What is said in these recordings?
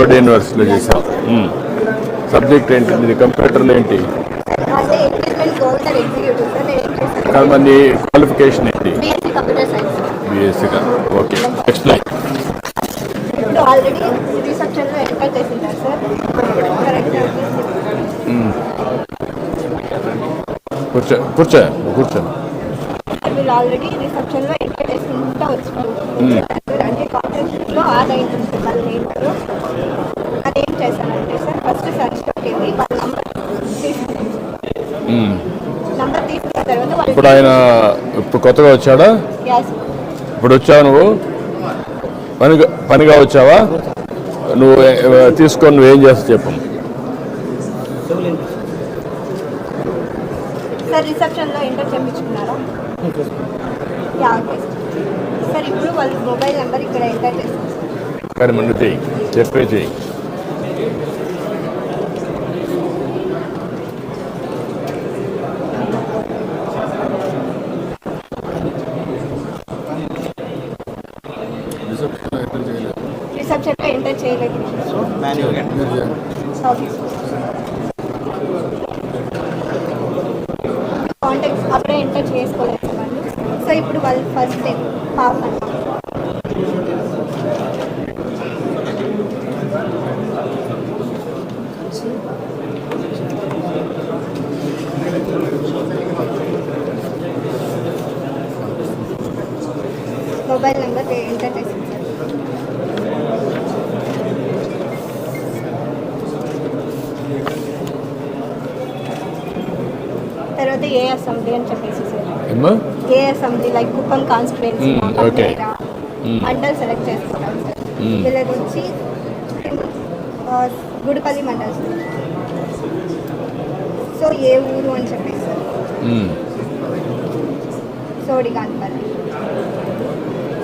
Oxford యూనివర్సిటీలో చేశావు. Subject ఏంటి ఇది? కంప్యూటర్లో ఏంటి? మరి క్వాలిఫికేషన్ ఏంటి? బిఎస్సీగా. Okay, explain. ఆల్రెడీ రిసెప్షన్లో ఎంటర్ చేసింటారు సార్. కూర్చో. వీళ్ళు ఆల్రెడీ రిసెప్షన్లో ఎంటర్ చేసుకుంటూ వచ్చినారు. అంటే కాంట్రాక్ట్లో ఆదా అయింటుంది వాళ్ళ నేమ్లో. అదేం చేశానంటే సార్, ఫస్ట్ సర్చ్ పెట్టింది వాళ్ళ నంబర్ తీసుకున్న తర్వాత ఇప్పుడు ఆయన ఇప్పుడు కొత్తగా వచ్చాడా? ఇప్పుడు వచ్చావు నువ్వు? పనిగా వచ్చావా? నువ్వు తీసుకొని నువ్వేం చేస్తావు చెప్పు. సార్ రిసెప్షన్లో ఎంటర్ చేయించుకున్నారా? సార్ ఇప్పుడు వాళ్ళ మొబైల్ నెంబర్ ఇక్కడ ఎంటర్ చేస్తాం సార్. కానీ మనం చెప్పే చెయ్యి. రిసెప్షన్లో ఎంటర్ చేయలేదు. కాంటాక్ట్స్ అప్పుడే ఎంటర్ చేసుకోలేదు వాళ్ళు. సో ఇప్పుడు వాళ్ళు ఫస్ట్ టైం పాప మొబైల్ నెంబర్ ఎంటర్ చేసింది సార్. తర్వాత ఏ అసెంబ్లీ అని చెప్పేసి సార్. ఏ assembly like Kuppam constituency mandal select చేసుకుంటాం సార్. వీళ్ళది వచ్చి గుడిపల్లి మండల్ సార్. సో ఏ ఊరు అని చెప్పేసి సార్. సోడిగాన్పల్లి.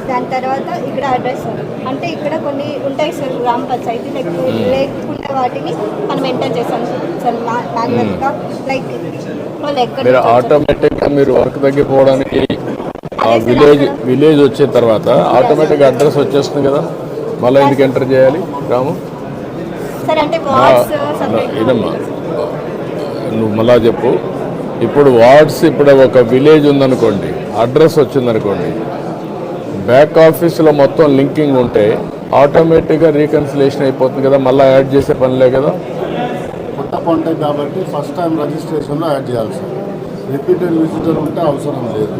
దాని తర్వాత ఇక్కడ అడ్రస్ సార్. అంటే ఇక్కడ కొన్ని ఉంటాయి సార్ గ్రామ పంచాయతీ లేకుండా వాటిని మనం ఎంటర్ చేస్తాం సార్ మ్యాన్యువల్గా. లైక్ మీరు ఆటోమేటిక్గా మీరు వర్క్ తగ్గిపోవడానికి ఆ విలేజ్ వచ్చిన తర్వాత ఆటోమేటిక్గా అడ్రస్ వచ్చేస్తుంది కదా, మళ్ళీ ఎందుకు ఎంటర్ చేయాలి గ్రామం? సార్ అంటే ఇదమ్మా నువ్వు మళ్ళా చెప్పు. ఇప్పుడు వార్డ్స్, ఇప్పుడు ఒక విలేజ్ ఉందనుకోండి, అడ్రస్ వచ్చిందనుకోండి, బ్యాక్ ఆఫీస్లో మొత్తం లింకింగ్ ఉంటే ఆటోమేటిక్గా రీకన్సిలేషన్ అయిపోతుంది కదా, మళ్ళీ యాడ్ చేసే పనిలే కదా. కొత్త కాంటాక్ట్ కాబట్టి ఫస్ట్ టైం రిజిస్ట్రేషన్లో యాడ్ చేయాలి సార్. రిపీటెడ్ విజిటర్ ఉంటే అవసరం లేదు.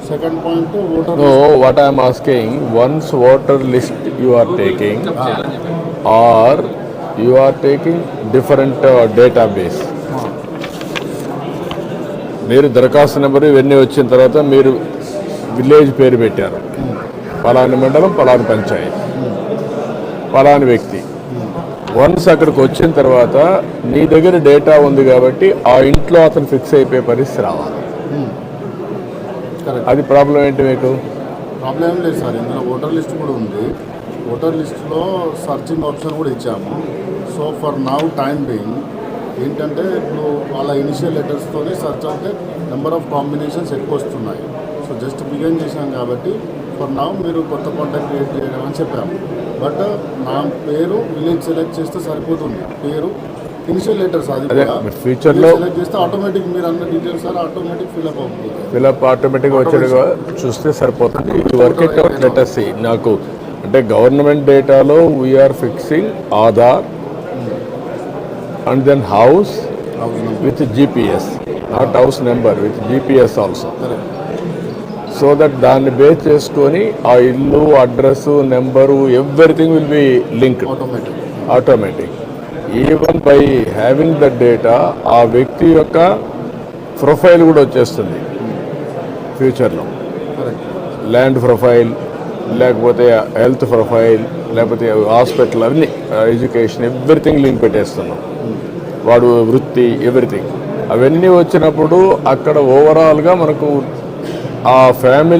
Second point voter. No, what I am asking, once voter list you are taking or you are taking different database. మీరు దరఖాస్తు నెంబరు ఇవన్నీ వచ్చిన తర్వాత మీరు విలేజ్ పేరు పెట్టారు, పలాని మండలం, పలాని పంచాయతీ, పలాని వ్యక్తి. వన్స్ అక్కడికి వచ్చిన తర్వాత నీ దగ్గర డేటా ఉంది కాబట్టి ఆ ఇంట్లో అతను ఫిక్స్ అయిపోయే పరిస్థితి రావాలి. అది ప్రాబ్లం ఏంటి మీకు? ప్రాబ్లం ఏం లేదు సార్, ఇందులో ఓటర్ లిస్ట్ కూడా ఉంది. ఓటర్ లిస్ట్లో సర్చింగ్ ఆప్షన్ కూడా ఇచ్చాము. So for now time being ఏంటంటే ఇప్పుడు వాళ్ళ ఇనిషియల్ లెటర్స్తోనే సర్చ్ అంటే నెంబర్ ఆఫ్ కాంబినేషన్స్ ఎక్కువ వస్తున్నాయి. సో జస్ట్ బిగిన్ చేశాం కాబట్టి ఫర్ నౌ మీరు కొత్త కాంటాక్ట్ క్రియేట్ చేయడం అని చెప్పాము. బట్ నా పేరు విలేజ్ సెలెక్ట్ చేస్తే సరిపోతుంది. పేరు ఇనిషియల్ లెటర్స్ అది ఫ్యూచర్లో సెలెక్ట్ చేస్తే ఆటోమేటిక్ మీరు అన్న డీటెయిల్స్ సార్ ఆటోమేటిక్ ఫిల్అప్ అవుతుంది. ఫిల్అప్ ఆటోమేటిక్గా వచ్చేట్టుగా చూస్తే సరిపోతుంది. ఇది వర్క్ ఇట్ అవుట్ లెటర్స్ నాకు అంటే గవర్నమెంట్ డేటాలో we're fixing Aadhaar and then house with GPS, not house number, with GPS also. So that దాన్ని బేస్ చేసుకొని ఆ ఇల్లు, address, number, everything will be linked automatic. Even by having the data ఆ వ్యక్తి యొక్క ప్రొఫైల్ కూడా వచ్చేస్తుంది ఫ్యూచర్లో. ల్యాండ్ ప్రొఫైల్, లేకపోతే హెల్త్ ప్రొఫైల్, లేకపోతే హాస్పిటల్, అన్నీ ఎడ్యుకేషన్, ఎవ్రీథింగ్ లింక్ పెట్టేస్తున్నాం. వాడు వృత్తి, ఎవ్రీథింగ్ అవన్నీ వచ్చినప్పుడు అక్కడ ఓవరాల్గా మనకు ఆ ఫ్యామిలీ